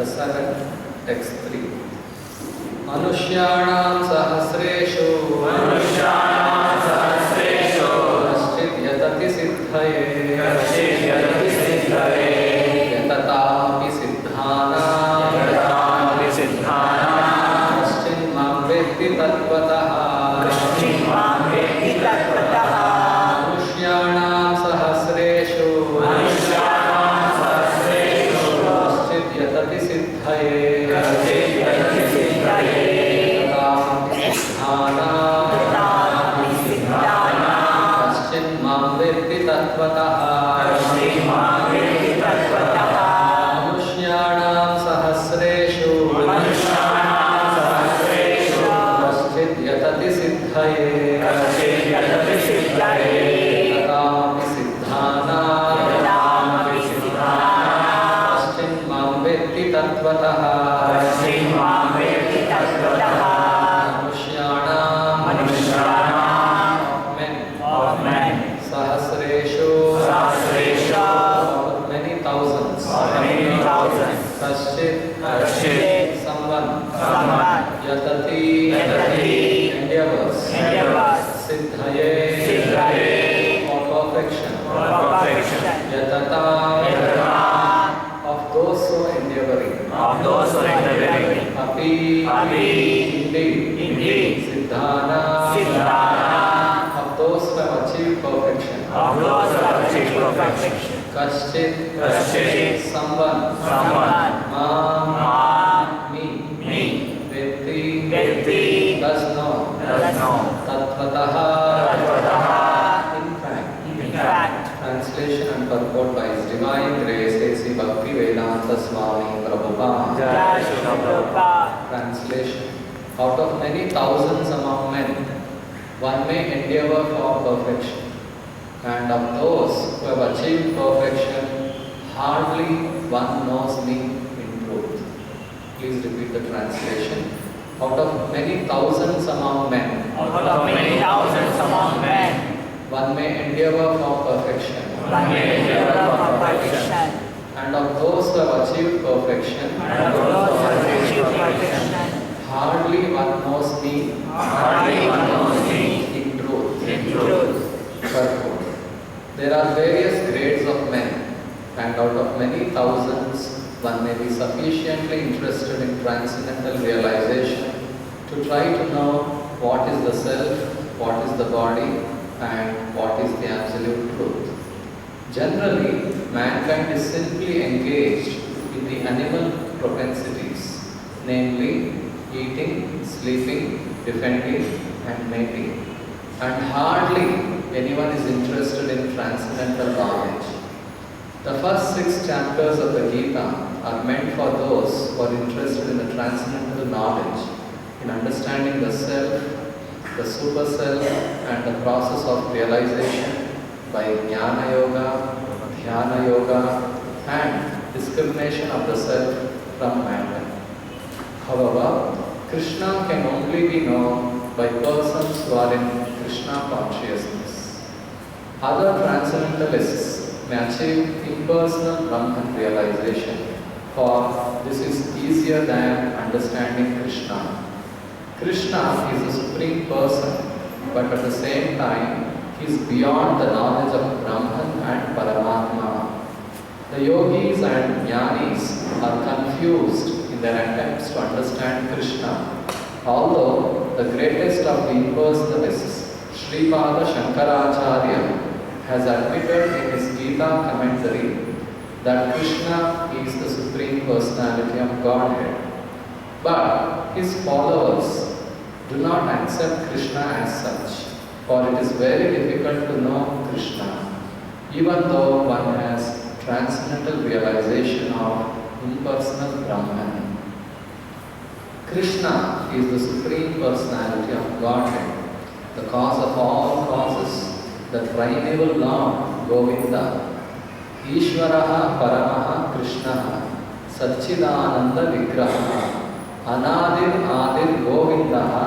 chapter 7, text 3. Manusyanam sahasreshu kaschid yatati siddhaye yatatapi siddhanam kaschid mam vetti tatvatah manusyanam sahasreshu kaschid yatati siddhaye मनुष्याणां सहस्रेषु कश्चित् यतति सिद्धये तथापि सिद्धानां कश्चित् मां वेत्ति तत्त्वतः Kaschit, someone, yatati, endeavors, siddhaye, for perfection, yatata, of those who endeavoring, api, indeed, siddhana, of those who have achieved perfection, Kaschit, someone, me, Vetti, does know, Tattvataha, in fact. Translation and purport by His Divine Grace, A.C. Bhaktivedanta Swami Prabhupada. Translation: out of many thousands among men, one may endeavor for perfection. And of those who have achieved perfection, hardly one knows me in truth. Please repeat the translation. Out of many thousands among men, one may endeavor for perfection. And of those who have achieved perfection, hardly one knows me in truth. Purport. There are various grades of men, and out of many thousands, one may be sufficiently interested in transcendental realization to try to know what is the self, what is the body, and what is the absolute truth. Generally, mankind is simply engaged in the animal propensities, namely eating, sleeping, defending, and mating, and hardly anyone is interested in transcendental knowledge. The first 6 chapters of the Gita are meant for those who are interested in the transcendental knowledge, in understanding the self, the super self, and the process of realization by Jnana Yoga, Dhyana Yoga, and discrimination of the self from matter. However, Krishna can only be known by persons who are in Krishna consciousness. Other transcendentalists may achieve impersonal Brahman realization, for this is easier than understanding Krishna. Krishna is the Supreme Person, but at the same time, he is beyond the knowledge of Brahman and Paramatma. The yogis and jnanis are confused in their attempts to understand Krishna, although the greatest of the impersonalists, Sripada Shankaracharya, has admitted in his Gita commentary that Krishna is the Supreme Personality of Godhead. But his followers do not accept Krishna as such, for it is very difficult to know Krishna, even though one has transcendental realization of impersonal Brahman. Krishna is the Supreme Personality of Godhead, the cause of all causes, the primeval Lord, Govinda. Ishvaraha Paramaha Krishnaha Satchidananda Vigraha Anadir Adir Govindaha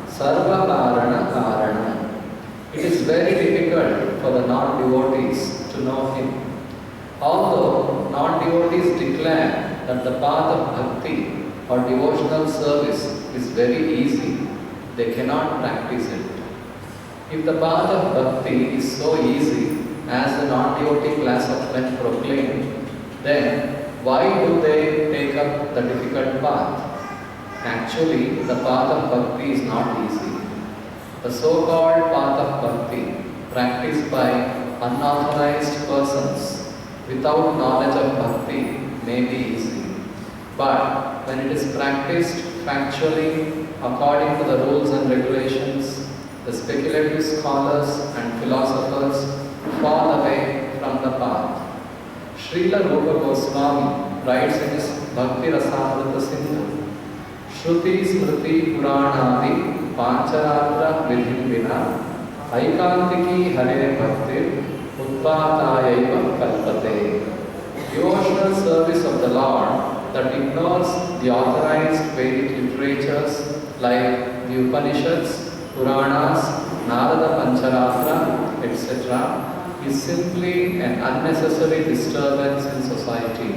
Sarva Karana Karana. It is very difficult for the non-devotees to know him. Although non-devotees declare that the path of bhakti or devotional service is very easy, they cannot practice it. If the path of bhakti is so easy as the non-devotee class of men proclaim, then why do they take up the difficult path? Actually, the path of bhakti is not easy. The so-called path of bhakti, practiced by unauthorized persons without knowledge of bhakti, may be easy. But when it is practiced factually according to the rules and regulations, the speculative scholars and philosophers fall away from the path. Srila Rupa Goswami writes in his Bhakti Rasamrita Sindhu, Shruti Smriti Puranadi Pancharatra Vidhim Vina Aikantiki Hare Bhaktir Utpatayaiva Kalpate. Devotional service of the Lord that ignores the authorized Vedic literatures like the Upanishads, Puranas, Narada Pancharatra, etc. is simply an unnecessary disturbance in society.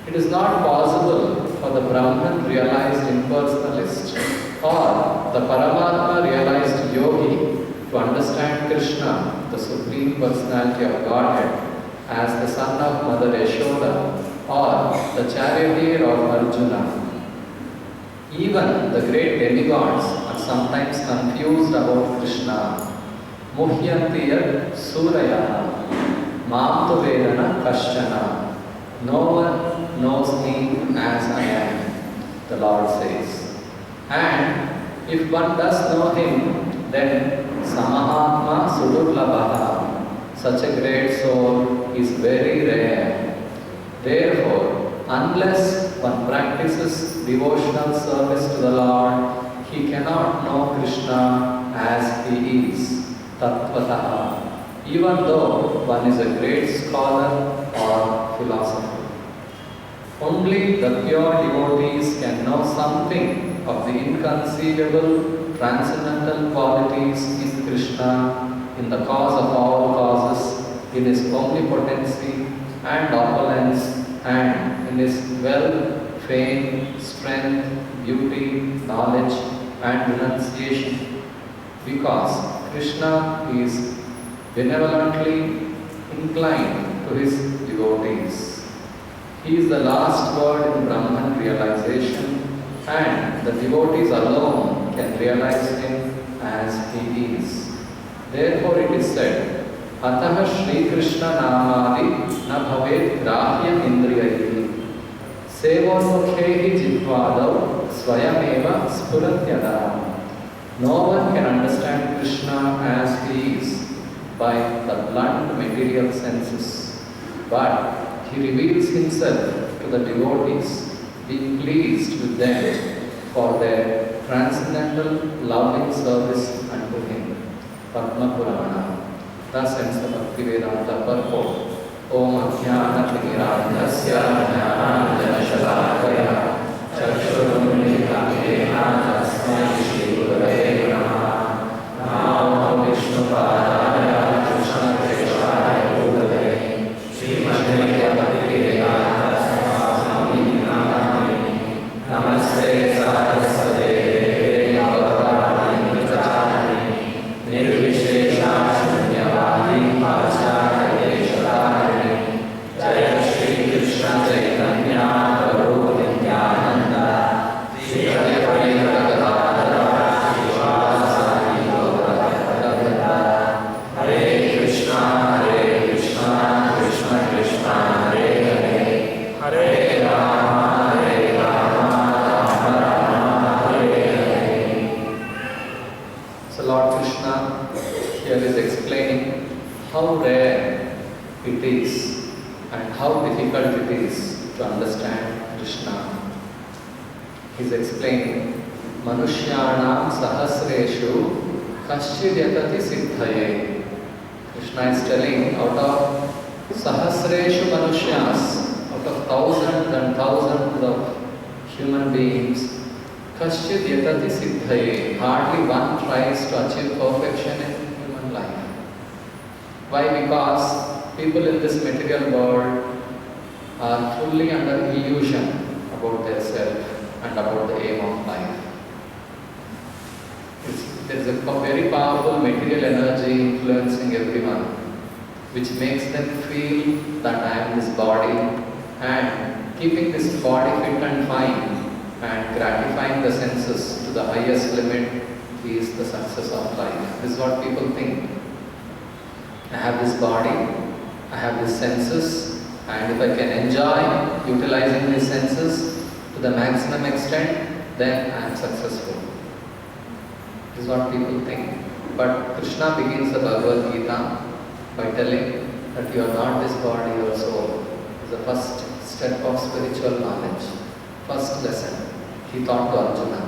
It is not possible for the Brahman realized impersonalist or the Paramatma realized yogi to understand Krishna, the Supreme Personality of Godhead, as the son of Mother Yashoda or the charioteer of Arjuna. Even the great demigods are sometimes confused about Krishna. Muhyantiyat Suraya Mamtu Vedana Kashchana. No one knows me as I am, the Lord says. And if one does know him, then Samahatma Sudurlabhaha, such a great soul, is very rare. Therefore, unless one practices devotional service to the Lord, he cannot know Krishna as he is, Tattvataha, even though one is a great scholar or philosopher. Only the pure devotees can know something of the inconceivable, transcendental qualities in Krishna, in the cause of all causes, in his omnipotency and opulence, and in his wealth, fame, strength, beauty, knowledge, and renunciation. Because Krishna is benevolently inclined to his devotees. He is the last word in Brahman realization, and the devotees alone can realize him as he is. Therefore it is said, Ataha Shri Krishna Namadi na bhavet grahyam indriyaihi sevonmukhehi jidvadav swayameva spuratyada. No one can understand Krishna as he is by the blunt material senses, but he reveals himself to the devotees, being pleased with them for their transcendental loving service unto him. Padma Purana. Thus ends the Bhaktivedanta purport. Om Ajnana Timirandhasya Jnana Shalakaya Chakshurunmilitam Yena Tasmai Shri Gurave Namaha. Namo Vishnu Padaya Krishna Krishaya Bhutale Srimate Bhaktivedanta Swami Namani Namaste Saraswate Bhagavani Pracharani Nirvishesha Shunyavadi Pacharane Shalakari Jaya Shri Krishna Chaitanya Prabhu Nityananda Shri Advaita Gadadhara Srivasadi Gaurabhakta Hare Krishna Krishna Krishna Hare Hare Rama Rama Rama Hare Hare. So Lord Krishna here is explaining how rare it is and how difficult it is to understand Krishna. He is explaining Manushyanam Sahasreshu Kashchidyatati Siddhaye. Krishna is telling out of Sahasreshu Manushyas, out of thousands and thousands of human beings, Kashchid Yatati Siddhaye, hardly one tries to achieve perfection in human life. Why? Because people in this material world are fully under illusion about their self and about the aim of life. There is a very powerful material energy influencing everyone, which makes them feel that I am this body, and keeping this body fit and fine and gratifying the senses to the highest limit is the success of life. This is what people think. I have this body, I have these senses, and if I can enjoy utilizing these senses to the maximum extent, then I am successful. This is what people think. But Krishna begins the Bhagavad Gita by telling that you are not this body or soul. It is the first step of spiritual knowledge. First lesson he taught to Arjuna.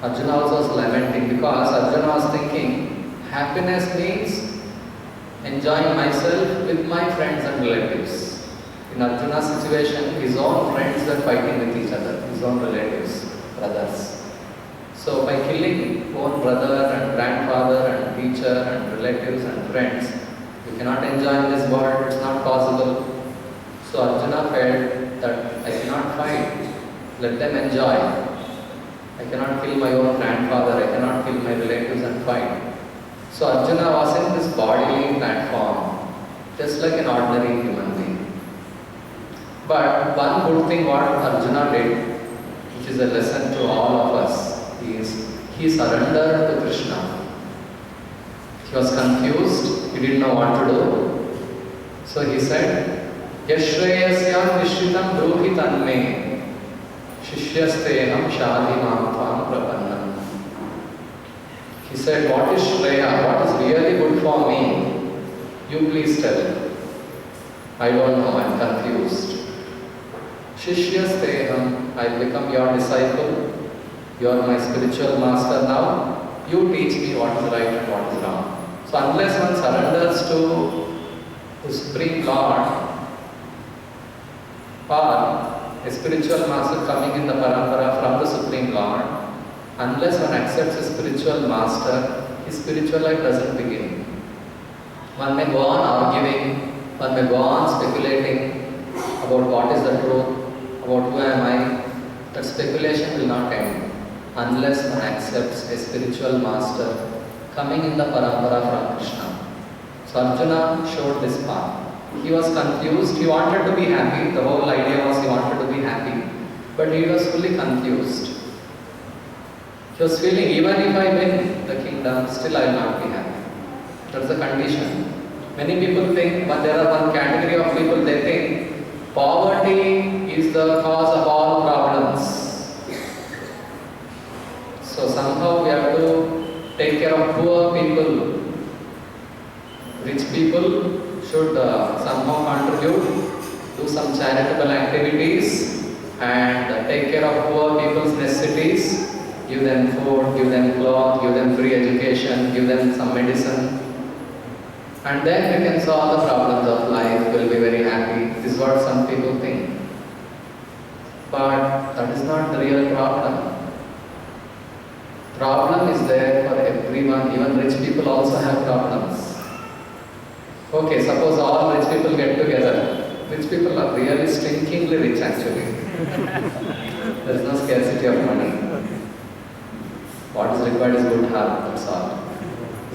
Arjuna also was lamenting because Arjuna was thinking happiness means enjoying myself with my friends and relatives. In Arjuna's situation, his own friends were fighting with each other, his own relatives, brothers. So by killing own brother and grandfather and teacher and relatives and friends, you cannot enjoy in this world, it's not possible. So Arjuna felt that I cannot fight, let them enjoy. I cannot kill my own grandfather, I cannot kill my relatives and fight. So Arjuna was in this bodily platform, just like an ordinary human being. But one good thing what Arjuna did, which is a lesson to all of us, is he surrendered to Krishna. He was confused, he didn't know what to do. So he said, Yashreyasyam Nishritam Bruhi Tanme Shishyasteham Shadimam Tvam Prapannam. He said, what is Shreya? What is really good for me? You please tell. I don't know, I am confused. Shishyasteham, I become your disciple. You are my spiritual master now. You teach me what is right and what is wrong. So unless one surrenders to the Supreme Lord, or a spiritual master coming in the parampara from the Supreme Lord, unless one accepts a spiritual master, his spiritual life doesn't begin. One may go on arguing, one may go on speculating about what is the truth, about who am I. That speculation will not end unless one accepts a spiritual master coming in the parampara from Krishna. So Arjuna showed this path. He was confused, he wanted to be happy, the whole idea was he wanted to be happy, but he was fully confused. He was feeling, even if I win the kingdom, still I will not be happy. That's the condition. Many people think, but there are one category of people, they think poverty is the cause of all problems. So somehow we have to take care of poor people. Rich people should somehow contribute, do some charitable activities and take care of poor people's necessities, give them food, give them cloth, give them free education, give them some medicine. And then we can solve the problems of life, we'll be very happy. This is what some people think. But that is not the real problem. Problem is there for everyone, even rich people also have problems. Okay, suppose all rich people get together. Rich people are really stinkingly rich actually. There is no scarcity of money. What is required is good health, that's all.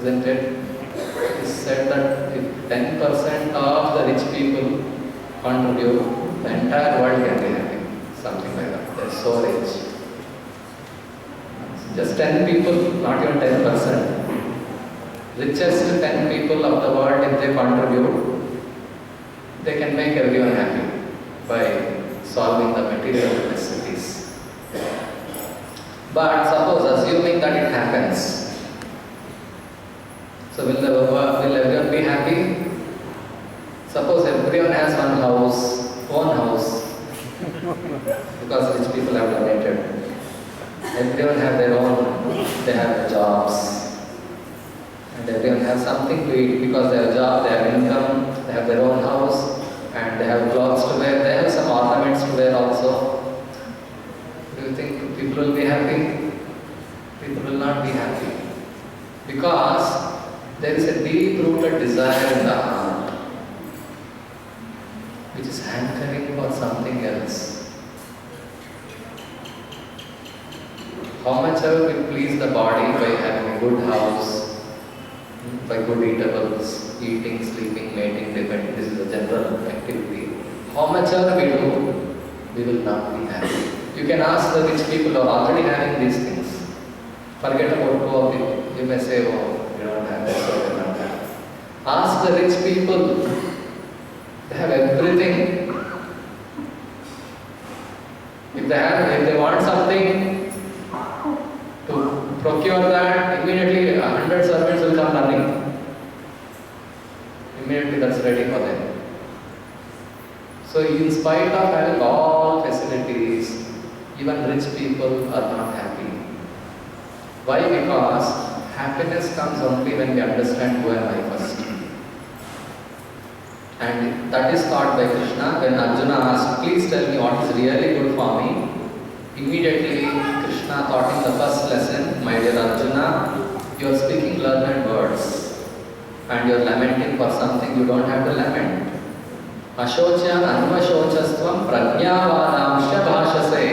Isn't it? It is said that if 10% of the rich people contribute, the entire world can be happy. Something like that. They are so rich. Just 10 people, not even 10%. Richest 10 people of the world, if they contribute, they can make everyone happy by solving the material necessities. But suppose, assuming that it happens, so will everyone be happy? Suppose everyone has one house, own house, because rich people have donated. Everyone have their own, they have jobs, and everyone has something to eat because they have job, they have income, they have their own house, and they have clothes to wear, they have some ornaments to wear also. Do you think people will be happy? People will not be happy. Because there is a deep-rooted desire in the heart, which is is hankering for something else. How much ever we please the body by having a good house, by good eatables, eating, sleeping, mating, depending, this is a general activity. How much ever we do, we will not be happy. You can ask the rich people who are already having these things. Forget about poor people. You may say, oh, you don't have this or you don't have. Ask the rich people. They have everything. If they want something to procure that, immediately 100 servants will come running. Immediately that's ready for them. So in spite of having all facilities, even rich people are not happy. Why? Because happiness comes only when we understand who am I first. And that is taught by Krishna. When Arjuna asked, please tell me what is really good for me, immediately Krishna taught him the first lesson, my dear Arjuna, you are speaking learned words and you are lamenting for something you don't have to lament. Ashocyan anvashochastvam prajnavadamsya bhashase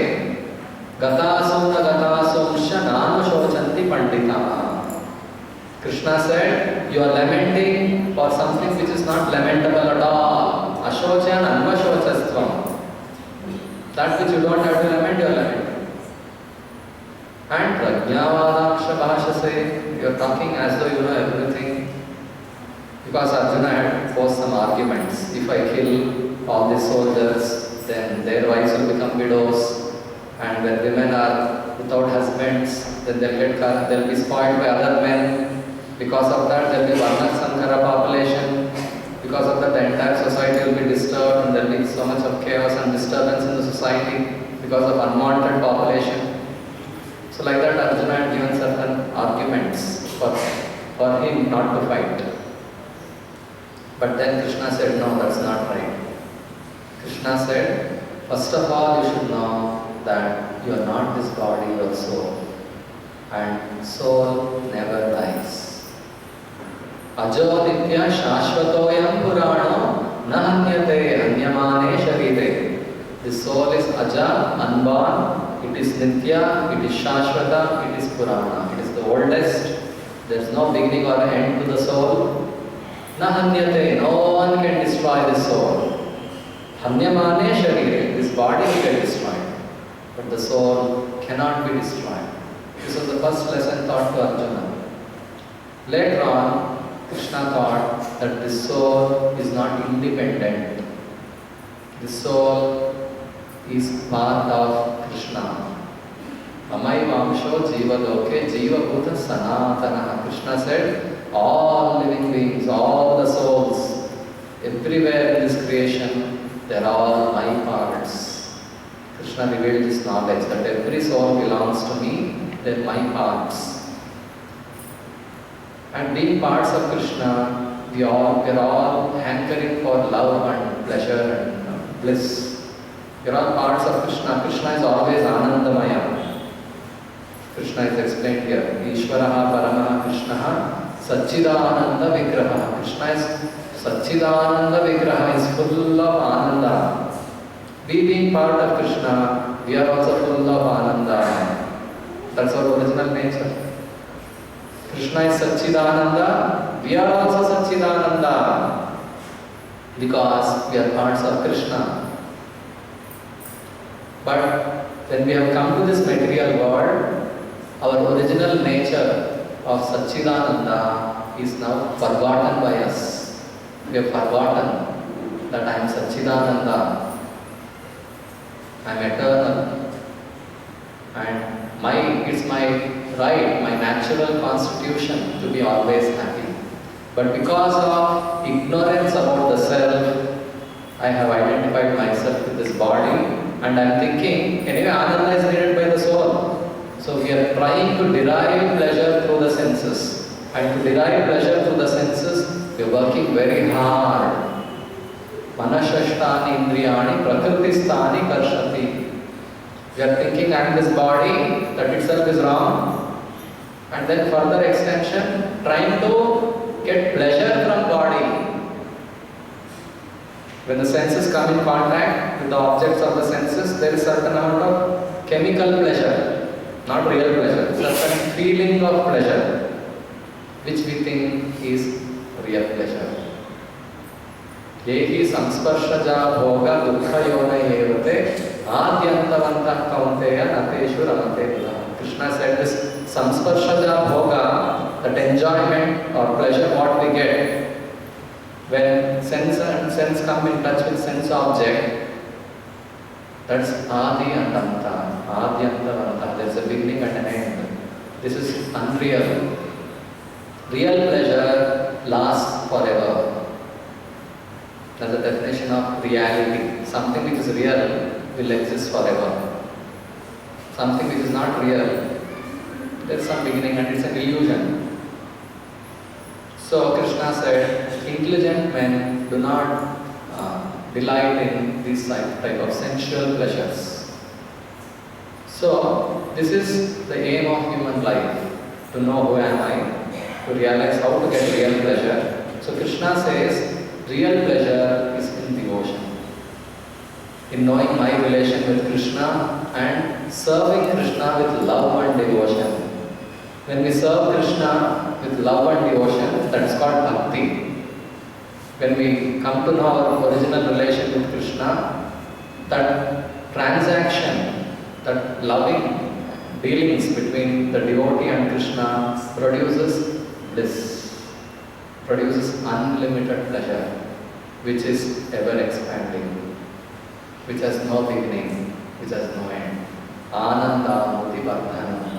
gatasona gatasomsya nanushocanti pandita. Krishna said, you are lamenting for something which is not lamentable at all. Ashocyan anvashochastvam. That which you don't have to lament, you are lamenting. And prajnavadamsya bhashase, you are talking as though you know everything. Because Arjuna had posed some arguments. If I kill all these soldiers, then their wives will become widows. And when women are without husbands, then they'll be spoiled by other men. Because of that, there will be Varna Sankara population. Because of that, the entire society will be disturbed and there will be so much of chaos and disturbance in the society because of unwanted population. So like that, Arjuna had given certain arguments for him not to fight. But then Krishna said, no, that's not right. Krishna said, first of all, you should know that you are not this body, you are soul. And soul never dies. Ajo nitya shashvatoyam purano nahanyate hanyamane sharire. The soul is aja, unborn, it is nitya, it is shashvata, it is purana. It is the oldest. There is no beginning or end to the soul. Nahanyate, no one can destroy the soul. Hanyamane sharire, this body will get destroyed. But the soul cannot be destroyed. This was the first lesson taught to Arjuna. Later on, Krishna taught that the soul is not independent. The soul is part of Krishna. Amai vamsho jiva loke jiva bhuta sanatana. Krishna said, all living beings, all the souls, everywhere in this creation, they are all my parts. Krishna revealed this knowledge that every soul belongs to me, they are my parts. And being parts of Krishna, we are all hankering for love and pleasure and bliss. We are all parts of Krishna. Krishna is always Anandamaya. Krishna is explained here. Ishvaraha Paramaha Krishnaha Satchidananda Vigraha. Krishna is Satchidananda Vigraha, is full of Ananda. We being part of Krishna, we are also full of Ananda. That's our original nature. Krishna is Satchidananda, we are also Satchidananda. Because we are parts of Krishna. But when we have come to this material world, our original nature of Satchidananda is now forgotten by us. We have forgotten that I am Satchidananda, I am eternal, and it's my right, my natural constitution to be always happy. But because of ignorance about the self, I have identified myself with this body and I am thinking, anyway, Ananda is needed by the soul. So we are trying to derive pleasure through the senses. And to derive pleasure through the senses, we are working very hard. Manashashtani indriyani prakrtistani karshati. We are thinking I am this body, that itself is wrong. And then further extension, trying to get pleasure from body. When the senses come in contact with the objects of the senses, there is certain amount of chemical pleasure, not real pleasure, certain feeling of pleasure, which we think is real pleasure. Yehi samsparshaja bhoga dukkha yona evate adyantavantah kaunteya nateshu ramate buddha. Krishna said this samsparshaja bhoga, that enjoyment or pleasure what we get when sense and sense come in touch with sense object, that's adi and anta, adi antavanta. There is a beginning and an end. This is unreal. Real pleasure lasts forever. That's the definition of reality. Something which is real will exist forever. Something which is not real, there is some beginning and it's an illusion. So Krishna said, intelligent men do not delight in this type of sensual pleasures. So this is the aim of human life, to know who am I, to realize how to get real pleasure. So Krishna says, real pleasure is in devotion, in knowing my relation with Krishna and serving Krishna with love and devotion. When we serve Krishna with love and devotion, that is called bhakti. When we come to know our original relation with Krishna, that transaction, that loving dealings between the devotee and Krishna produces bliss, produces unlimited pleasure, which is ever expanding, which has no beginning, which has no end. Ananda Murti Vardhanam.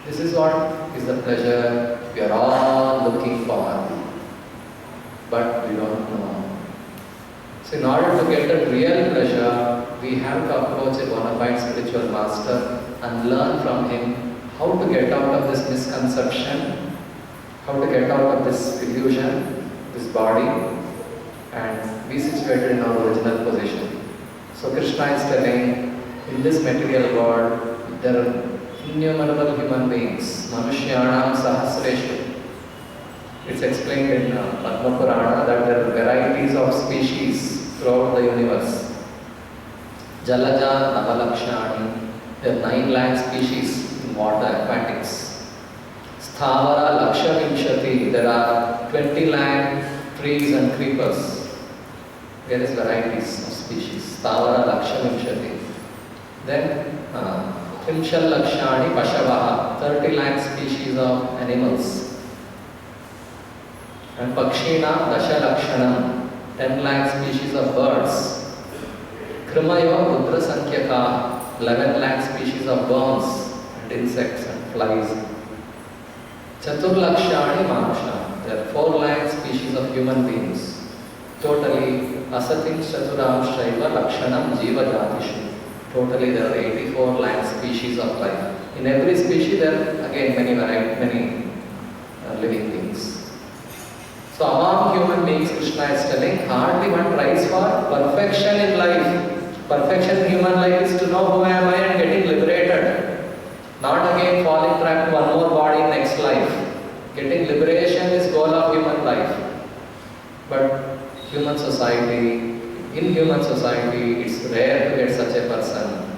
This is what is the pleasure we are all looking for, but we don't know. So in order to get a real pleasure, we have to approach a bona fide spiritual master and learn from him how to get out of this misconception, how to get out of this illusion, this body, and be situated in our original position. So Krishna is telling, in this material world, there are innumerable human beings, Manushyanam Sahasreshu. It's explained in Padma Purana that there are varieties of species throughout the universe. Jalaja Navalakshani, there are 9 lakh species in water, aquatics. Sthavara Lakshavimshati, there are 20 lakh trees and creepers. There is varieties of species. Sthavara Lakshavimshati. Then Trimshal Lakshani Pashavaha, 30 lakh species of animals. And Pakshina Dasha Lakshanam, 10 lakh species of birds. Krimayo Rudra Sankyaka, 11 lakh species of worms and insects and flies. Chatur Lakshani Manusha, there are 4 lakh species of human beings. Totally Asatin Chaturam Shaiva Lakshanam Jiva Jatishu. Totally there are 84 lakh species of life. In every species there are again many living beings. So among human beings, Krishna is telling, hardly one tries for perfection in life. Perfection in human life is to know who am I and getting liberated. Not again falling trapped to one more body next life. Getting liberation is goal of human life. But human society, in human society, it's rare to get such a person.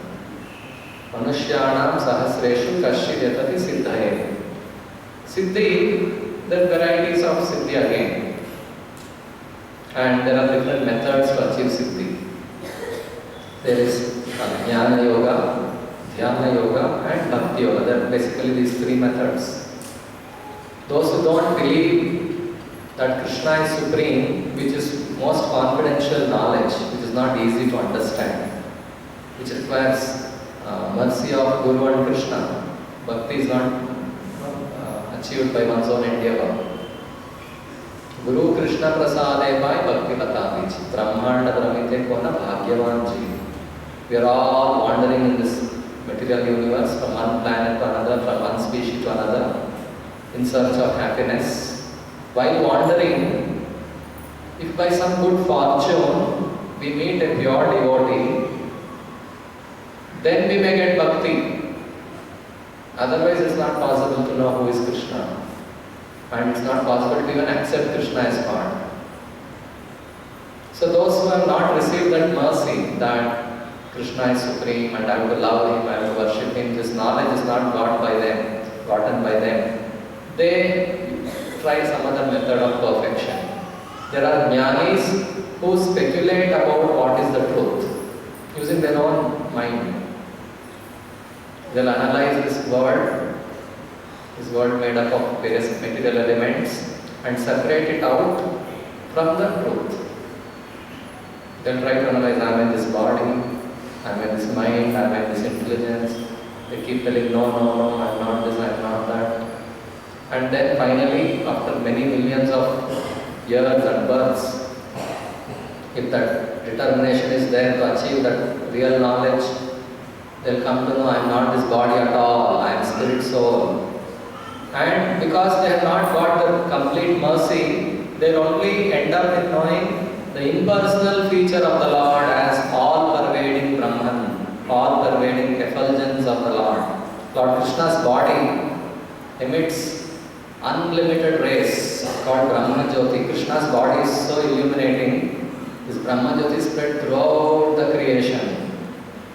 Manushyanam Sahasreshu Kashchid Yatati Siddhaye. Siddhi, there are varieties of Siddhi again. And there are different methods to achieve Siddhi. There is Jnana Yoga, Dhyana Yoga and Bhakti Yoga. There are basically these 3 methods. Those who don't believe that Krishna is supreme, which is most confidential knowledge, which is not easy to understand, which requires mercy of Guru and Krishna. Bhakti is not achieved by one's own endeavor. Guru Krishna Prasade by Bhakti Latavich, Brahmanda Brahmite Kona Bhagyavan Ji. We are all wandering in this material universe from one planet to another, from one species to another, in search of happiness. While wandering, if by some good fortune we meet a pure devotee, then we may get bhakti. Otherwise it's not possible to know who is Krishna. And it's not possible to even accept Krishna as God. So So those who have not received that mercy, that Krishna is supreme and I have to love him, I have to worship him, this knowledge is not gotten by them. They try some other method of perfection. There are jnanis who speculate about what is the truth using their own mind. They'll analyze this world made up of various material elements, and separate it out from the truth. They'll try to analyze, I am in this body, I am in this mind, I am in this intelligence. They keep telling, no, I am not this, I am not that. And then finally, after many millions of years and births, if that determination is there to achieve that real knowledge, they'll come to know, I am not this body at all, I am spirit soul. And because they have not got the complete mercy, they'll only end up in knowing the impersonal feature of the Lord as all-pervading Brahman, all-pervading effulgence of the Lord. Lord Krishna's body emits unlimited rays called Brahma Jyoti. Krishna's body is so illuminating. This Brahma Jyoti is spread throughout the creation.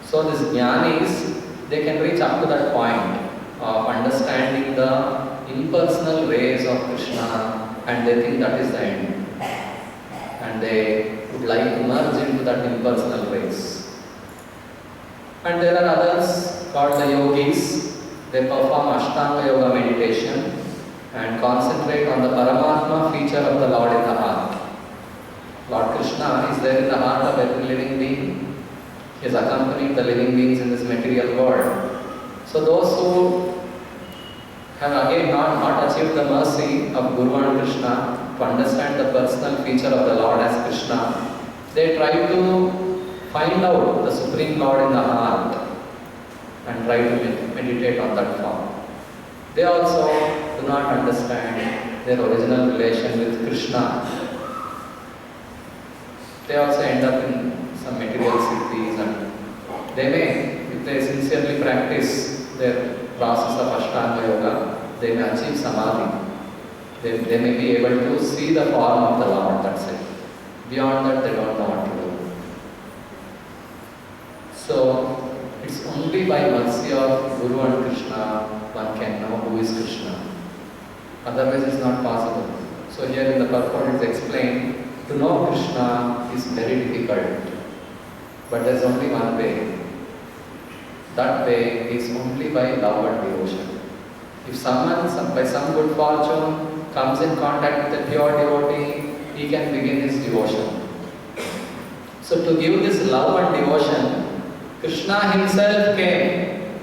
So these jnanis, they can reach up to that point of understanding the impersonal rays of Krishna, and they think that is the end. And they would like to merge into that impersonal rays. And there are others called the yogis. They perform Ashtanga Yoga meditation and concentrate on the Paramatma feature of the Lord in the heart. Lord Krishna is there in the heart of every living being. He has accompanied the living beings in this material world. So those who have again not achieved the mercy of Guru and Krishna to understand the personal feature of the Lord as Krishna, they try to find out the Supreme Lord in the heart and try to meditate on that form. They also do not understand their original relation with Krishna. They also end up in some material siddhis, and they may, if they sincerely practice their process of Ashtanga Yoga, they may achieve Samadhi. They may be able to see the form of the Lord, that's it. Beyond that, they don't know what to do. So, it's only by mercy of Guru and Krishna one can know who is Krishna. Otherwise, it's not possible. So here in the purport it's explained, to know Krishna is very difficult. But there's only one way. That way is only by love and devotion. If someone, by some good fortune, comes in contact with a pure devotee, he can begin his devotion. So to give this love and devotion, Krishna himself came.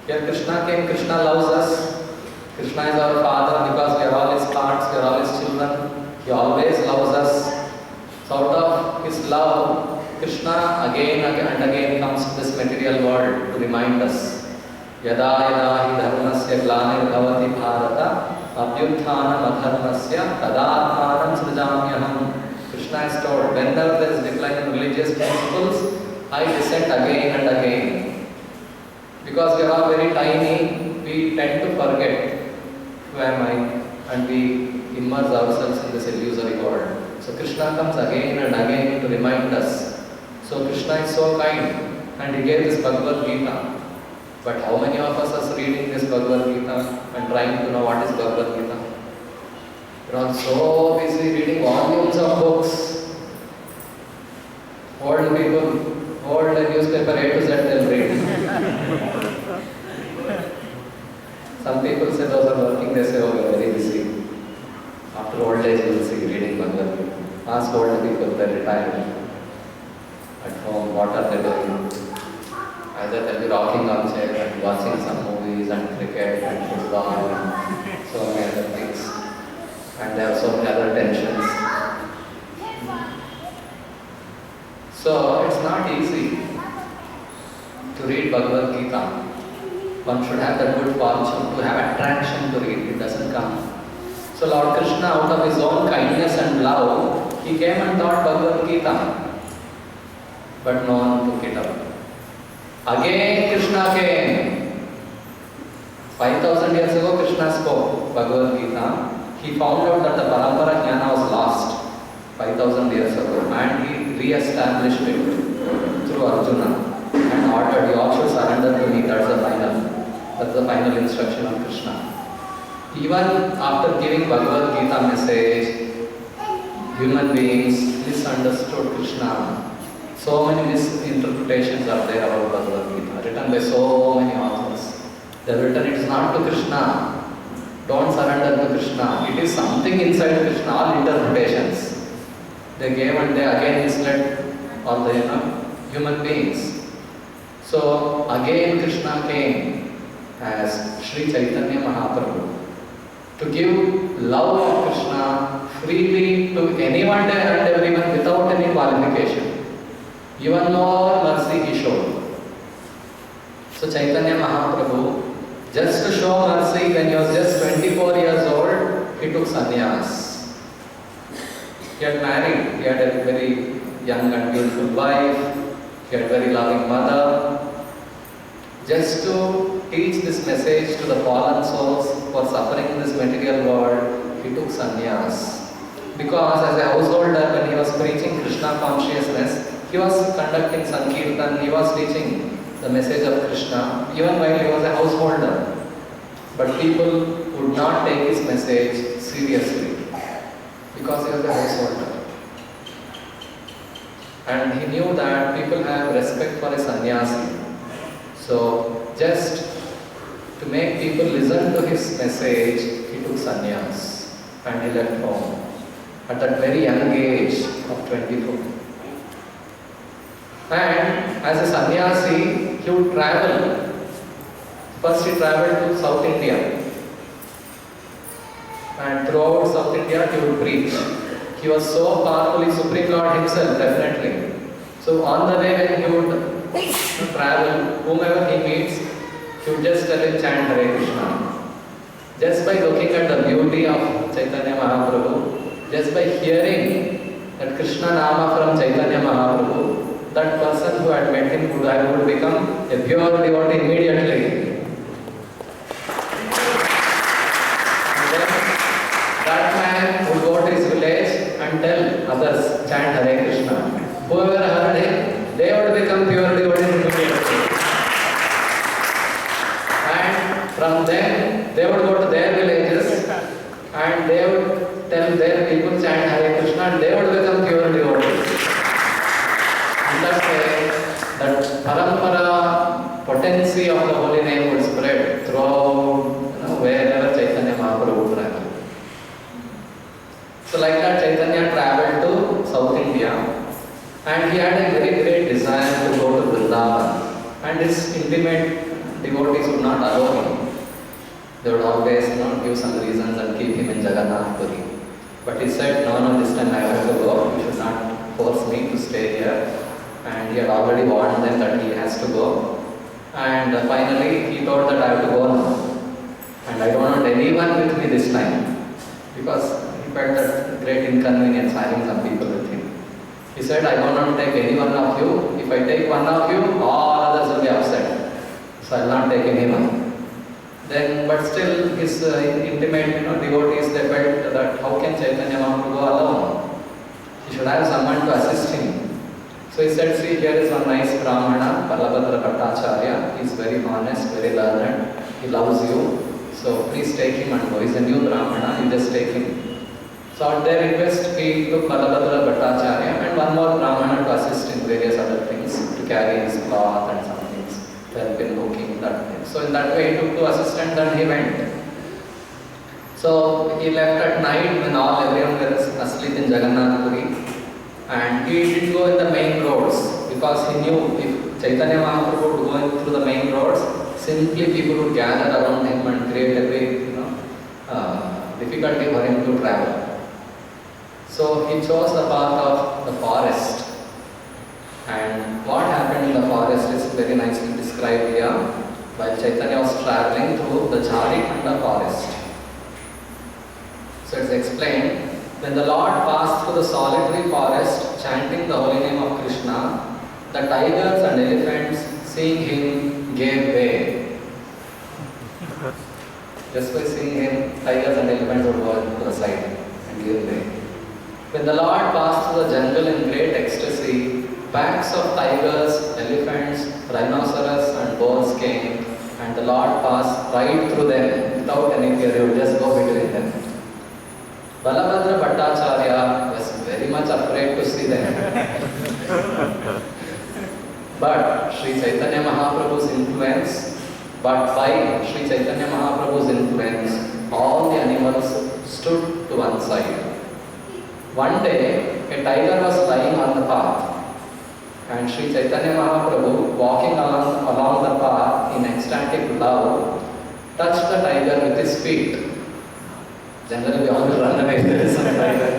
Here Krishna came, Krishna loves us. Krishna is our Father because we are all His parts, we are all His children. He always loves us. So out of His love, Krishna again and again comes to this material world to remind us. Yada yada hi dharmasya glanir bhavati bharata abhyutthanam adharmasya tadatmanam srijamyaham. Krishna is told, whenever there is decline in religious principles, I descend again and again. Because we are all very tiny, we tend to forget who am I, and we immerse ourselves in this illusory world. So Krishna comes again and again to remind us. So Krishna is so kind and he gave this Bhagavad Gita. But how many of us are reading this Bhagavad Gita and trying to know what is Bhagavad Gita? We are all so busy reading volumes of books. Old people, hold a newspaper A to Z, they'll read. Some people say those are working, they say, oh, we are very busy. After old age, you will see reading Bhagavad Gita. Ask old people, they're retired. At home, what are they doing? Either they'll be rocking on chair and watching some movies and cricket and football and so many other things. And there are so many other tensions. So it's not easy to read Bhagavad Gita. One should have the good fortune to have attraction to read. It doesn't come. So Lord Krishna, out of His own kindness and love, He came and taught Bhagavad Gita. But no one took it up. Again Krishna came. 5,000 years ago Krishna spoke Bhagavad Gita. He found out that the Parampara Jnana was lost 5,000 years ago, and He re-established it through Arjuna and ordered, you all should surrender to me, that's the final instruction of Krishna. Even after giving Bhagavad Gita message, human beings misunderstood Krishna. So many misinterpretations are there about Bhagavad Gita, written by so many authors. They have written it is not to Krishna. Don't surrender to Krishna. It is something inside Krishna, all interpretations. They gave and they again misled all the human beings. So again Krishna came as Sri Chaitanya Mahaprabhu to give love of Krishna freely to anyone and everyone without any qualification. Even more mercy he showed. So Chaitanya Mahaprabhu, just to show mercy, when he was just 24 years old, he took sannyas. He had married, he had a very young and beautiful wife, he had a very loving mother. Just to teach this message to the fallen souls who are suffering in this material world, he took sannyas. Because as a householder, when he was preaching Krishna consciousness, he was conducting Sankirtan, he was teaching the message of Krishna, even while he was a householder. But people would not take his message seriously, because he was a householder. And he knew that people have respect for a sannyasi. So, just to make people listen to his message, he took sannyas and he left home at that very young age of 24. And as a sannyasi, he would travel. First he travelled to South India. And throughout South India he would preach. He was so powerful, Supreme Lord himself, definitely. So on the way when he would travel, whomever he meets, he would just tell him, chant Hare Krishna. Just by looking at the beauty of Chaitanya Mahaprabhu, just by hearing that Krishna Nama from Chaitanya Mahaprabhu, that person who had met him would become a pure devotee immediately. And then that man would go to his village and tell others, chant Hare Krishna. Whoever heard him, they would become pure devotees immediately. And from them, they would go to their villages and they would tell their people, chant Hare Krishna, and they would become pure devotees. In that way, that parampara potency of the holy name would spread throughout, wherever Chaitanya Mahaprabhu traveled. So like that, Chaitanya travelled to South India, and he had a very great desire to go to Vrindavan, and his intimate devotees would not allow him. They would always give some reasons and keep him in Jagannath Puri. But he said, no, this time I have to go, you should not force me to stay here. And he had already warned them that he has to go. And finally he told that I have to go now. And I don't want anyone with me this time. Because he felt that great inconvenience having some people with him. He said, I don't want to take any one of you. If I take one of you, all others will be upset. So I will not take anyone. Then, but still his intimate devotees, they felt that how can Chaitanya Mahaprabhu go alone? He should have someone to assist him. So he said, see, here is one nice Brahmana, Balabhadra Bhattacharya. He is very honest, very learned. He loves you. So please take him and go. He is a new Brahmana, you just take him. So at their request, he took Balabhadra Bhattacharya and one more Brahmana to assist in various other things, to carry his cloth and some things, to help in cooking that thing. So in that way he took two assistants and he went. So he left at night when everyone was asleep in Jagannath Puri. And he didn't go in the main roads because he knew if Chaitanya Mahaprabhu would go through the main roads, simply people would gather around him and create a big difficulty for him to travel. So he chose the path of the forest. And what happened in the forest is very nicely described here while Chaitanya was traveling through the Jharikhanda forest. So it's explained. When the Lord passed through the solitary forest chanting the holy name of Krishna, the tigers and elephants, seeing him, gave way. Just by seeing him, tigers and elephants would go to the side and give way. When the Lord passed through the jungle in great ecstasy, packs of tigers, elephants, rhinoceros and bulls came, and the Lord passed right through them without any fear. He would just go between them. Balabhadra Bhattacharya was very much afraid to see them. But Sri Chaitanya Mahaprabhu's influence, all the animals stood to one side. One day, a tiger was lying on the path, and Sri Chaitanya Mahaprabhu, walking along the path in ecstatic love, touched the tiger with his feet. Generally, we all run away if there is some tiger.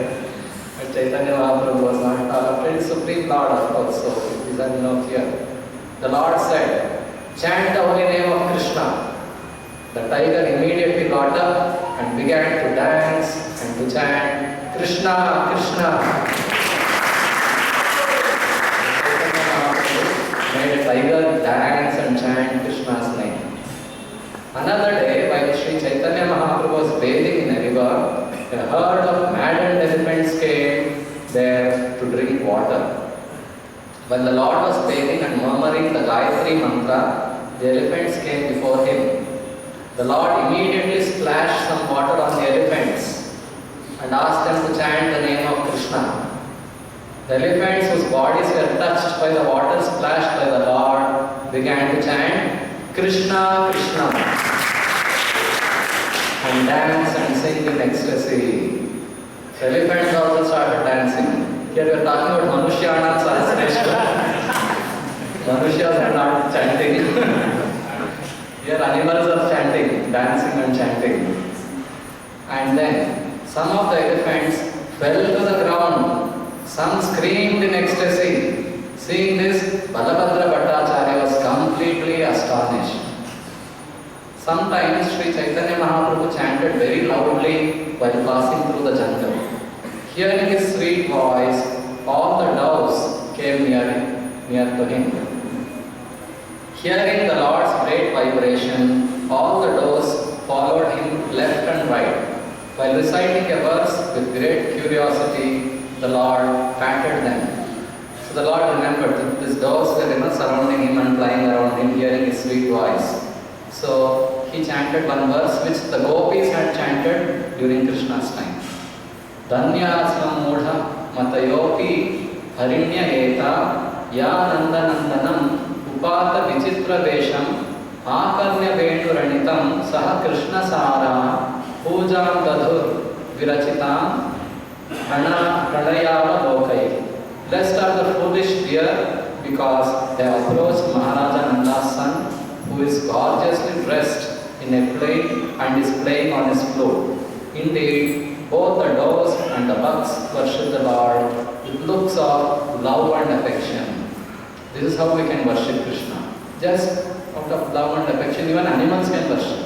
But Chaitanya Mahaprabhu was not after the Supreme Lord, of course, so it is no fear. The Lord said, "Chant the holy name of Krishna." The tiger immediately got up and began to dance and to chant, "Krishna, Krishna." Chaitanya Mahaprabhu made a tiger dance and chant Krishna's name. Another day, while Sri Chaitanya Mahaprabhu was bathing in a river, a herd of maddened elephants came there to drink water. When the Lord was bathing and murmuring the Gayatri mantra, the elephants came before him. The Lord immediately splashed some water on the elephants and asked them to chant the name of Krishna. The elephants whose bodies were touched by the water splashed by the Lord began to chant Krishna, Krishna, and dance and sing in ecstasy. The elephants also started dancing. Here we are talking about Manushyanam Sahasreshwar. Manushas are not chanting. Here animals are chanting, dancing and chanting. And then some of the elephants fell to the ground. Some screamed in ecstasy. Seeing this, Balabhadra Bhattacharya was completely astonished. Sometimes Sri Chaitanya Mahaprabhu chanted very loudly while passing through the jungle. Hearing his sweet voice, all the doves came near to him. Hearing the Lord's great vibration, all the doves followed him left and right. While reciting a verse with great curiosity, the Lord patted them. So the Lord remembered that these doves were surrounding him and flying around him, hearing his sweet voice. So he chanted one verse which the gopis had chanted during Krishna's time. Dhanyasvam mudha matayopi harinya eta ya nandanandanam upata vichitra vesham akarnya venuranitam saha Krishna sara pujam gadhur virachitam hana pranayava lokai. Blessed are the foolish deer because they approached Maharaja Nanda's son, who is gorgeously dressed in a plate and is playing on his flute. Indeed, both the doves and the bucks worship the Lord with looks of love and affection. This is how we can worship Krishna. Just out of love and affection, even animals can worship.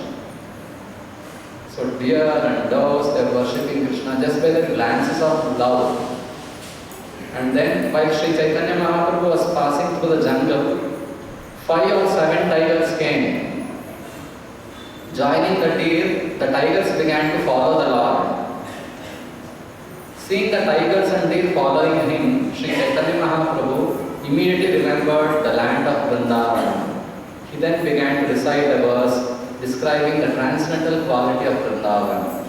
So deer and doves, they are worshipping Krishna just by the glances of love. And then while Sri Chaitanya Mahaprabhu was passing through the jungle, 5 or 7 tigers came. Joining the deer, the tigers began to follow the Lord. Seeing the tigers and deer following him, Sri Chaitanya Mahaprabhu immediately remembered the land of Vrindavan. He then began to recite a verse describing the transcendental quality of Vrindavan.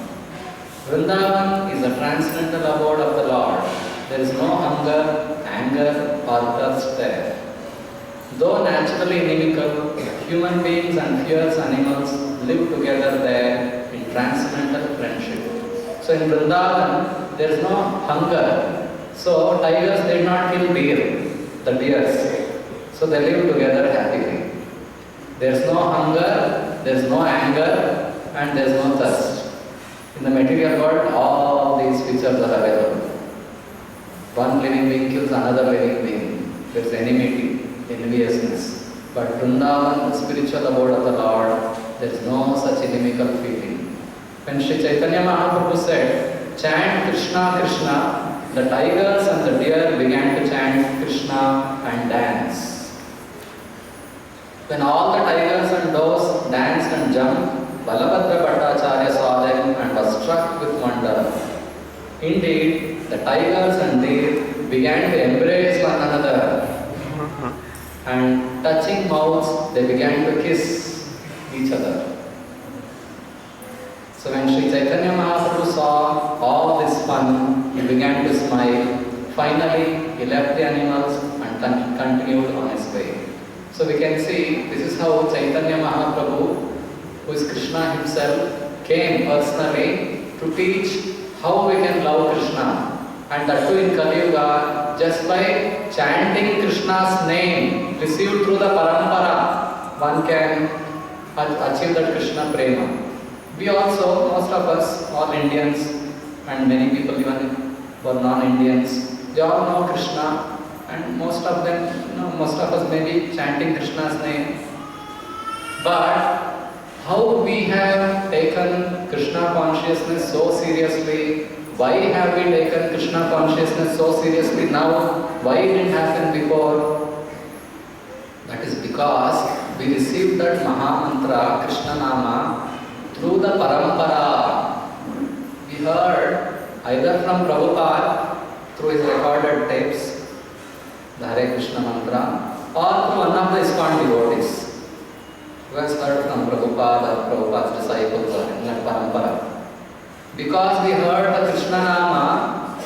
Vrindavan is the transcendental abode of the Lord. There is no hunger, anger or thirst there. Though naturally inimical, human beings and fierce animals live together there in transcendental friendship. So in Vrindavan, there is no hunger. So tigers did not kill the deers. So they live together happily. There is no hunger, there is no anger, and there is no thirst. In the material world, all these features are available. One living being kills another living being. There is enmity, enviousness. But Vrindavan, the spiritual abode of the Lord, there is no such inimical feeling. When Sri Chaitanya Mahaprabhu said, "Chant Krishna, Krishna," the tigers and the deer began to chant Krishna and dance. When all the tigers and doves danced and jumped, Balabhadra Bhattacharya saw them and was struck with wonder. Indeed, the tigers and deer began to embrace one another, and touching mouths, they began to kiss each other. So when Sri Chaitanya Mahaprabhu saw all this fun, he began to smile. Finally, he left the animals and continued on his way. So we can see this is how Chaitanya Mahaprabhu, who is Krishna himself, came personally to teach how we can love Krishna. And that too in Kali Yuga, just by chanting Krishna's name, received through the parampara, one can achieve that Krishna prema. We also, most of us, all Indians, and many people even who are non-Indians, they all know Krishna, and most of them, most of us may be chanting Krishna's name. But how we have taken Krishna consciousness so seriously? Why have we taken Krishna consciousness so seriously now? Why it didn't happen before? That is because we received that Mahamantra, Krishna Nama, through the parampara. We heard either from Prabhupada through his recorded tapes, the Hare Krishna mantra, or through one of the ISKCON devotees who has heard from Prabhupada or Prabhupada's disciples or in that parampara. Because we heard the Krishna Nama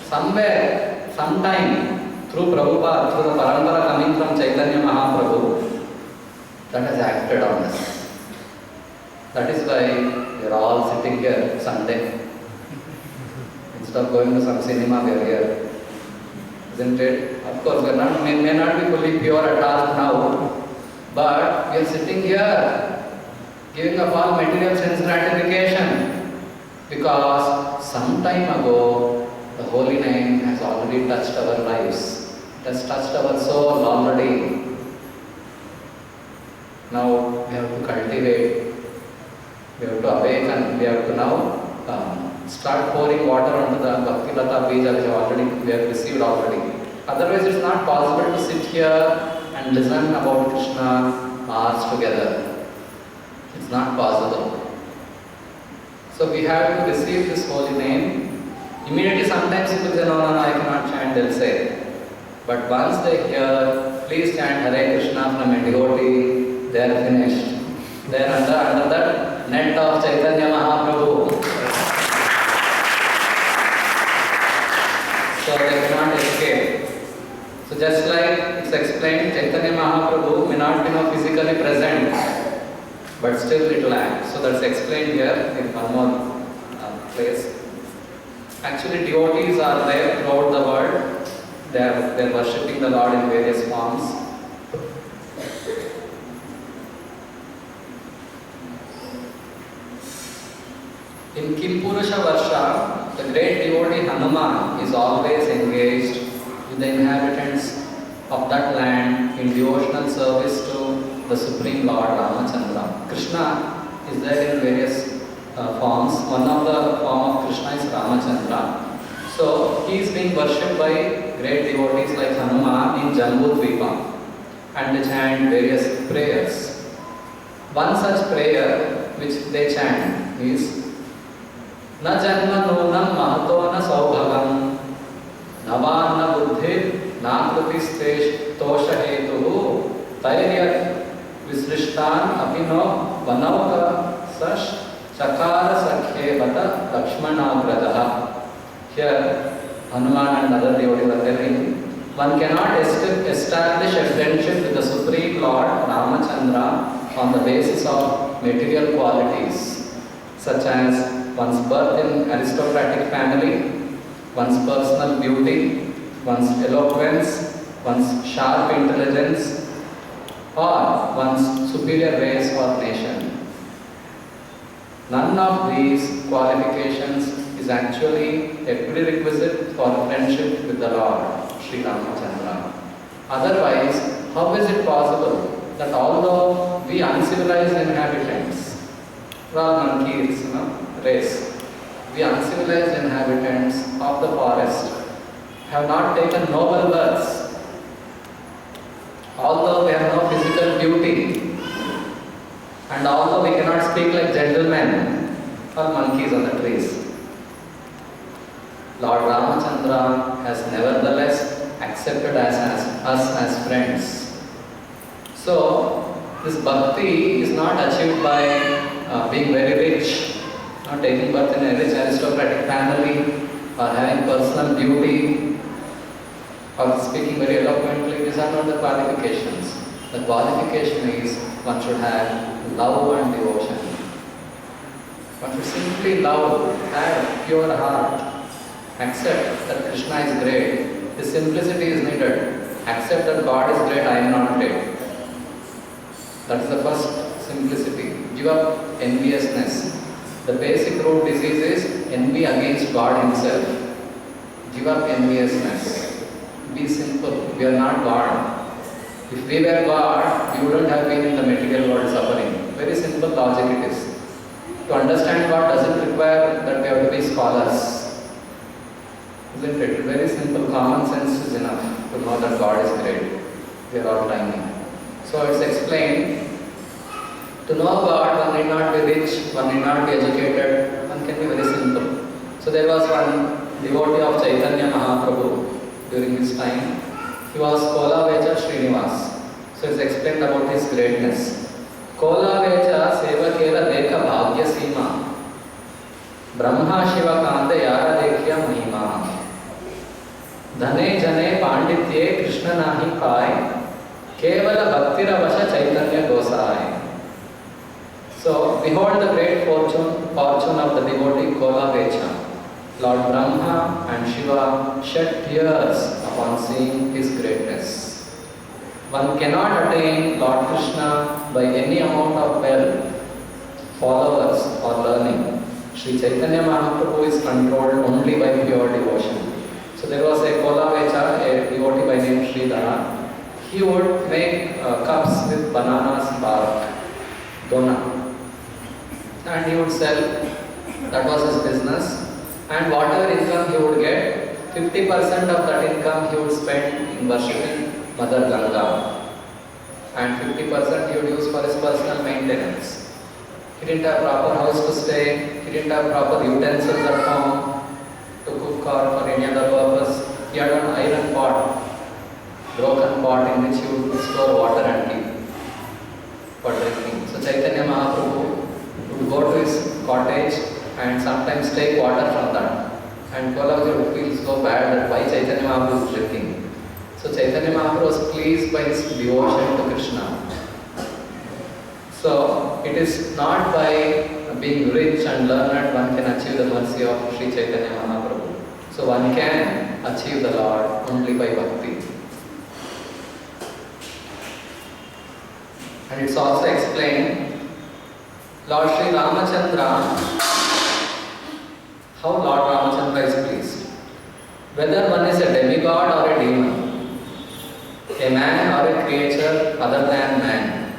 somewhere, sometime through Prabhupada, through the parampara coming from Chaitanya Mahaprabhu, that has acted on us. That is why we are all sitting here Sunday. Instead of going to some cinema, we are here. Isn't it? Of course, we may not be fully pure at all now, but we are sitting here giving up all material sense gratification because some time ago the holy name has already touched our lives. It has touched our soul already. Now we have to cultivate. We have to awaken, we have to now start pouring water onto the Bhakti Lata Bija which we have received already. Otherwise it's not possible to sit here and listen about Krishna hours together. It's not possible. So we have to receive this holy name. Immediately sometimes people say, no, I cannot chant, they'll say. But once they hear, please chant Hare Krishna from a devotee, they are finished. They are under that net of Chaitanya Mahaprabhu. So they cannot escape. So just like it's explained, Chaitanya Mahaprabhu may not be physically present, but still it will act. So that's explained here in one more place. Actually devotees are there throughout the world. They are worshipping the Lord in various forms. In Kimpurusha Varsha, the great devotee Hanuman is always engaged with the inhabitants of that land in devotional service to the Supreme Lord Ramachandra. Krishna is there in various forms. One of the form of Krishna is Ramachandra. So he is being worshipped by great devotees like Hanuman in Jambudvipa, and they chant various prayers. One such prayer which they chant is Na janma nunam mahato na saubhagam Navana buddhi nakrutistesh tosha hetuhu Tairya visrishtan apino vanauka sash chakara sakhe vata lakshmana bradaha. Here Hanuman and other devotees are telling one cannot establish a friendship with the Supreme Lord Ramachandra on the basis of material qualities such as one's birth in aristocratic family, one's personal beauty, one's eloquence, one's sharp intelligence, or one's superior race or nation. None of these qualifications is actually a prerequisite for a friendship with the Lord, Sri Ramachandra. Otherwise, how is it possible that although we uncivilized inhabitants, monkeys, race, we uncivilized inhabitants of the forest have not taken noble births, although we have no physical beauty, and although we cannot speak like gentlemen or monkeys on the trees. Lord Ramachandra has nevertheless accepted us as friends. So, this bhakti is not achieved by being very rich, not taking birth in a rich aristocratic family, or having personal beauty, or speaking very eloquently. These are not the qualifications. The qualification is one should have love and devotion. One should simply love, have pure heart, accept that Krishna is great. The simplicity is needed. Accept that God is great, I am not great. That is the first simplicity. Give up enviousness. The basic root disease is envy against God Himself. Give up enviousness. Be simple. We are not God. If we were God, we wouldn't have been in the material world suffering. Very simple logic it is. To understand God doesn't require that we have to be scholars. Isn't it? Very simple, common sense is enough to know that God is great. We are all tiny. So it's explained, to know God, one need not be rich, one need not be educated, one can be very simple. So there was one devotee of Chaitanya Mahaprabhu during his time. He was Kolavecha Srinivas. So it's explained about his greatness. Kolavecha Sevakera Dekha Bhagya Sima Brahma Shiva Kante Yara Dekhya Mahima Dhane Jane Panditye Krishna Nahi Pai Kevala Bhaktira Vasha Chaitanya Gosai. So behold the great fortune of the devotee Kolavecha. Lord Brahma and Shiva shed tears upon seeing his greatness. One cannot attain Lord Krishna by any amount of wealth, followers or learning. Sri Chaitanya Mahaprabhu is controlled only by pure devotion. So there was a Kolavecha, a devotee by name Sridhara. He would make cups with bananas bark, dona, and he would sell. That was his business. And whatever income he would get, 50% of that income he would spend in worshipping Mother Ganga, and 50% he would use for his personal maintenance. He didn't have proper house to stay, he didn't have proper utensils at home to cook or for any other purpose. He had an iron pot, broken pot in which he would store water and tea for drinking. So Chaitanya Mahaprabhu would go to his cottage and sometimes take water from that. And Kolavecha would feel so bad that why Chaitanya Mahaprabhu is drinking. So Chaitanya Mahaprabhu was pleased by his devotion to Krishna. So it is not by being rich and learned one can achieve the mercy of Sri Chaitanya Mahaprabhu. So one can achieve the Lord only by bhakti. And it's also explained, Lord Sri Ramachandra, how Lord Ramachandra is pleased. Whether one is a demigod or a demon, a man or a creature other than man,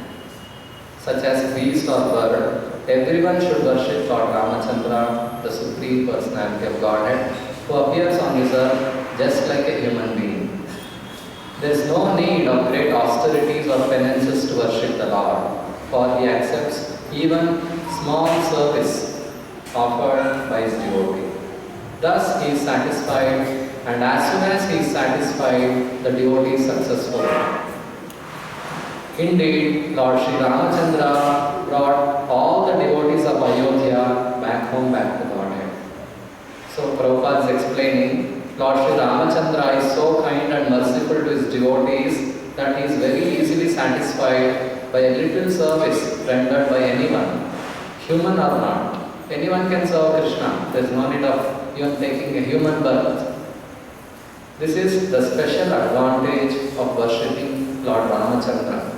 such as beast or bird, everyone should worship Lord Ramachandra, the Supreme Personality of Godhead, who appears on this earth just like a human being. There is no need of great austerities or penances to worship the Lord, for He accepts even small service offered by His devotee. Thus He is satisfied, and as soon as He is satisfied, the devotee is successful. Indeed, Lord Sri Ramachandra brought all the devotees of Ayodhya back home, back to Godhead. So Prabhupada is explaining, Lord Sri Ramachandra is so kind and merciful to his devotees that he is very easily satisfied by a little service rendered by anyone, human or not. Anyone can serve Krishna. There is no need of even taking a human birth. This is the special advantage of worshipping Lord Ramachandra.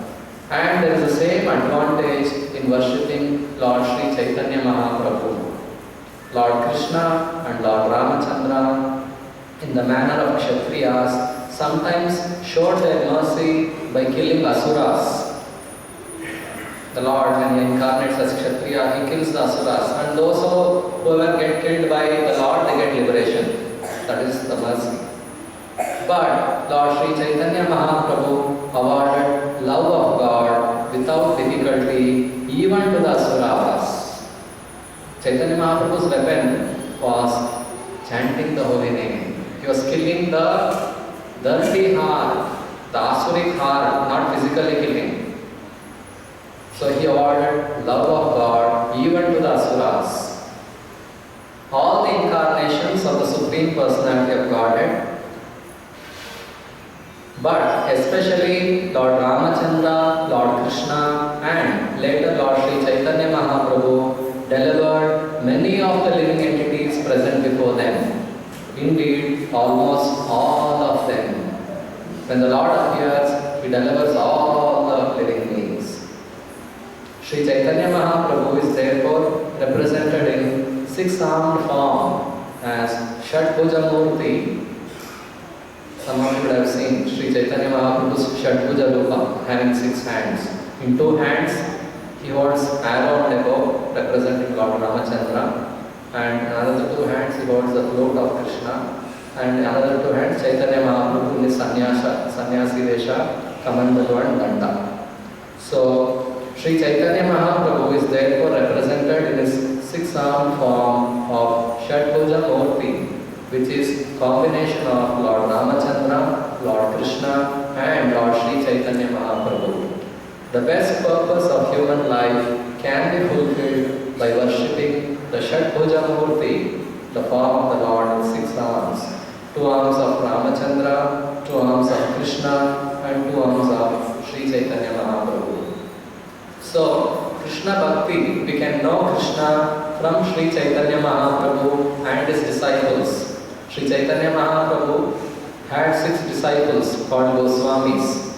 And there is the same advantage in worshipping Lord Sri Chaitanya Mahaprabhu. Lord Krishna and Lord Ramachandra, in the manner of Kshatriyas, sometimes showed their mercy by killing asuras. The Lord, when He incarnates as Kshatriya, He kills the asuras. And those whoever get killed by the Lord, they get liberation. That is the mercy. But Lord Sri Chaitanya Mahaprabhu awarded love of God without difficulty even to the asuras. Chaitanya Mahaprabhu's weapon was chanting the holy name. He was killing the dirty heart, the asuric heart, not physically killing. So he awarded love of God even to the asuras. All the incarnations of the Supreme Personality of Godhead, but especially Lord Ramachandra, Lord Krishna, and later Lord Sri Chaitanya Mahaprabhu delivered many of the living entities present before them. Indeed, almost all of them. When the Lord appears, He delivers all the living beings. Sri Chaitanya Mahaprabhu is therefore represented in six-armed form as Shatbhuja Murti. Some of you would have seen Sri Chaitanya Mahaprabhu's Shatbhuja Rupa having 6 hands. In 2 hands, he holds arrow and a bow representing Lord Ramachandra, and in another 2 hands he holds the flute of Krishna, and in another 2 hands Chaitanya Mahaprabhu in his sannyasi vesha, Kamandalu and Danda. So Sri Chaitanya Mahaprabhu is therefore represented in his 6-armed form of Shatbhuja Murti, which is combination of Lord Ramachandra, Lord Krishna, and Lord Sri Chaitanya Mahaprabhu. The best purpose of human life can be fulfilled by worshipping the Shatbhuja Murti, the form of the Lord in 6 arms. 2 arms of Ramachandra, 2 arms of Krishna, and 2 arms of Sri Chaitanya Mahaprabhu. So, Krishna Bhakti, we can know Krishna from Sri Chaitanya Mahaprabhu and his disciples. Sri Chaitanya Mahaprabhu had 6 disciples called Goswamis.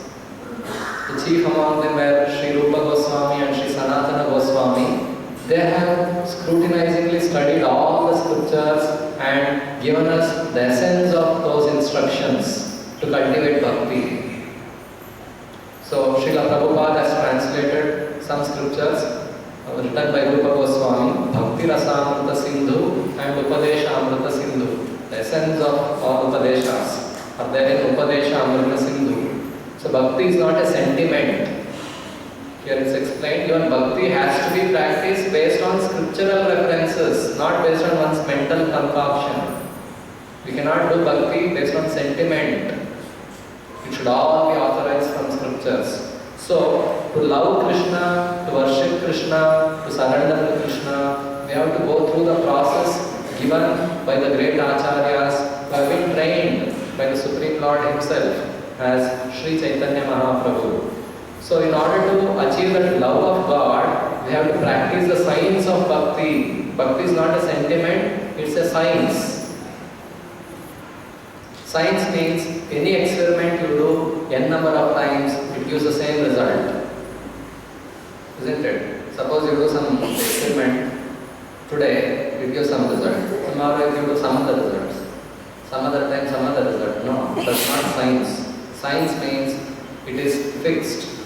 The chief among them were Sri Rupa Goswami and Sri Sanatana Goswami. They have scrutinizingly studied all the scriptures and given us the essence of those instructions to cultivate bhakti. So, Srila Prabhupada has translated some scriptures written by Rupa Goswami, Bhakti Rasamrita Sindhu and Upadesha Amrita Sindhu. The essence of all Upadeshas are there in Upadesha Amrita Sindhu. So Bhakti is not a sentiment. Here it's explained, even Bhakti has to be practiced based on scriptural references, not based on one's mental concoction. We cannot do Bhakti based on sentiment. It should all be authorized from scriptures. So, to love Krishna, to worship Krishna, to surrender to Krishna, we have to go through the process given by the great acharyas who have been trained by the Supreme Lord Himself as Sri Chaitanya Mahaprabhu. So, in order to achieve that love of God, we have to practice the science of Bhakti. Bhakti is not a sentiment, it's a science. Science means any experiment you do n number of times, it gives the same result. Isn't it? Suppose you do some experiment today, it gives some result. Tomorrow you do some other results. Some other time, some other result. No, that's not science. Science means it is fixed.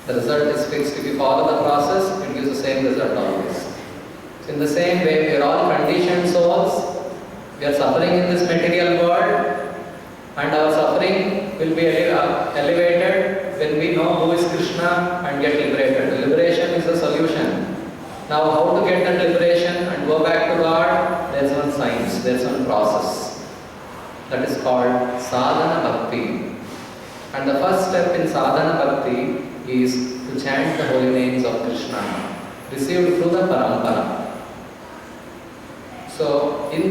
The result is fixed. If you follow the process, it gives the same result always. So in the same way, we are all conditioned souls. We are suffering in this material world, and our suffering will be elevated when we know who is Krishna and get liberated. Liberation is the solution. Now, how to get that liberation and go back to God? There is one science, there is one process. That is called sadhana bhakti. And the first step in sadhana bhakti is to chant the holy names of Krishna, received through the parampara. So, in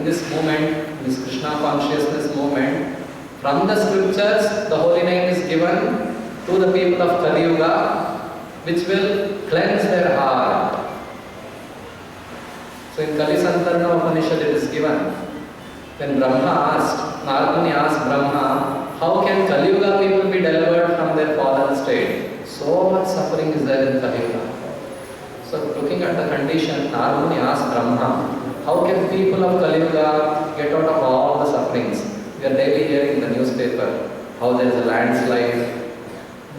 this moment, in this Krishna consciousness movement, from the scriptures, the holy name is given to the people of Kali Yuga, which will cleanse their heart. So, in Kali Santarna Upanishad, it is given. When Narada asked Brahma, how can Kali Yuga people be delivered from their fallen state? So much suffering is there in Kali Yuga. So, looking at the condition, Narada asked Brahma, how can people of Kali Yuga get out of all the sufferings? We are daily hearing in the newspaper how there is a landslide.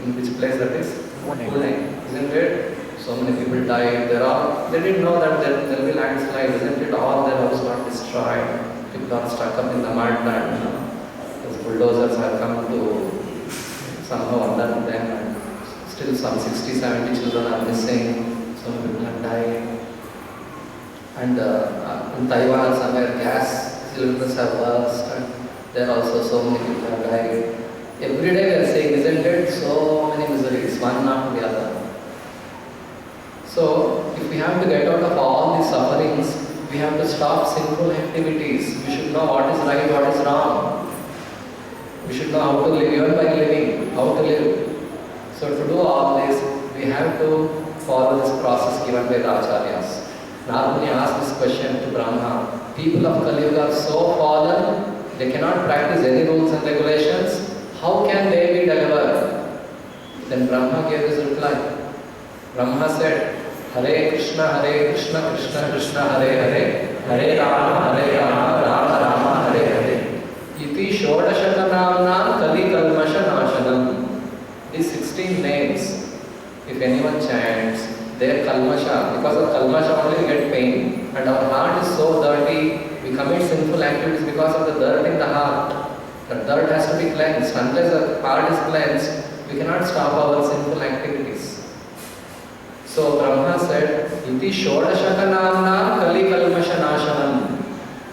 In which place that is? Pune. Isn't it? So many people died. They didn't know that there will be landslide. Isn't it? All their houses got destroyed. People are stuck up in the mud, and those bulldozers have come to somehow under them, and still some 60-70 children are missing. Some people have died. And in Taiwan, somewhere gas cylinders have burst, and there are also so many people have died. Every day we are saying, isn't it? So many miseries, one after the other. So, if we have to get out of all these sufferings, we have to stop sinful activities. We should know what is right, what is wrong. We should know how to live, even by living, how to live. So, to do all this, we have to follow this process given by the Acharyas. Narmuni asked this question to Brahma. People of Kali Yuga are so fallen, they cannot practice any rules and regulations. How can they be delivered? Then Brahma gave his reply. Brahma said, Hare Krishna, Krishna Krishna, Hare Hare Rama, Rama Rama, Hare Hare. Iti Shodashatanamnam Kali Kalmasha Nashanam. These 16 names, if anyone chants, their kalmasha, because of kalmasha only we get pain. And our heart is so dirty, we commit sinful activities because of the dirt in the heart. The dirt has to be cleansed. Unless the heart is cleansed, we cannot stop our sinful activities. So Brahma said, Iti Shodashatanamnam Kali Kalmasha Nashanam.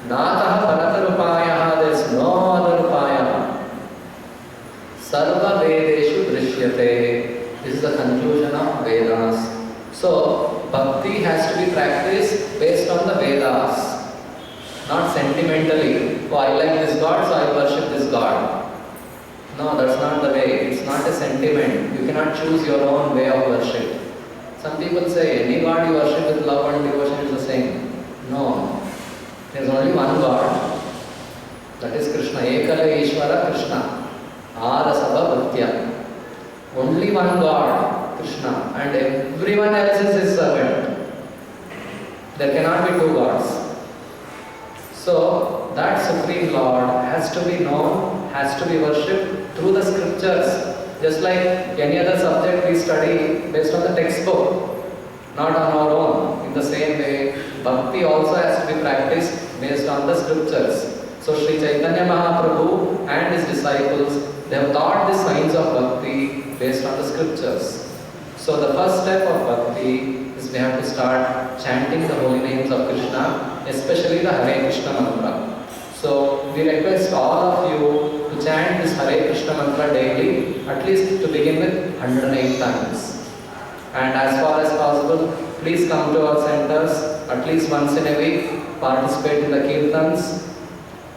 Nataha Paratarupaya, there is no other upaya. Sarva Vedeshu Drishyate. This is the conclusion of Vedas. So, bhakti has to be practiced based on the Vedas, not sentimentally. Oh, I like this God, so I worship this God. No, that's not the way. It's not a sentiment. You cannot choose your own way of worship. Some people say, any God you worship with love and devotion is the same. No. There is only one God. That is Krishna. Ekala Ishvara Krishna. Arasava Bhaktya. Only one God, Krishna, and everyone else is his servant. There cannot be two gods. So, that Supreme Lord has to be known, has to be worshipped through the scriptures. Just like any other subject we study based on the textbook, not on our own. In the same way, bhakti also has to be practiced based on the scriptures. So, Sri Chaitanya Mahaprabhu and his disciples, they have taught the science of bhakti based on the scriptures. So the first step of bhakti is we have to start chanting the holy names of Krishna, especially the Hare Krishna mantra. So we request all of you to chant this Hare Krishna mantra daily, at least to begin with 108 times. And as far as possible, please come to our centers at least once in a week, participate in the kirtans,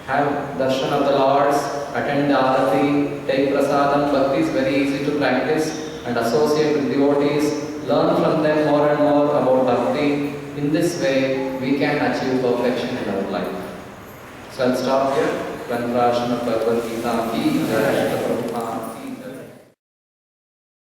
have darshan of the Lords, attend the arati, take prasadam. Bhakti is very easy to practice, and associate with devotees, learn from them more and more about bhakti. In this way, we can achieve perfection in our life. So I'll stop here. Granth Rashana Bhagavad Gita ki Jai.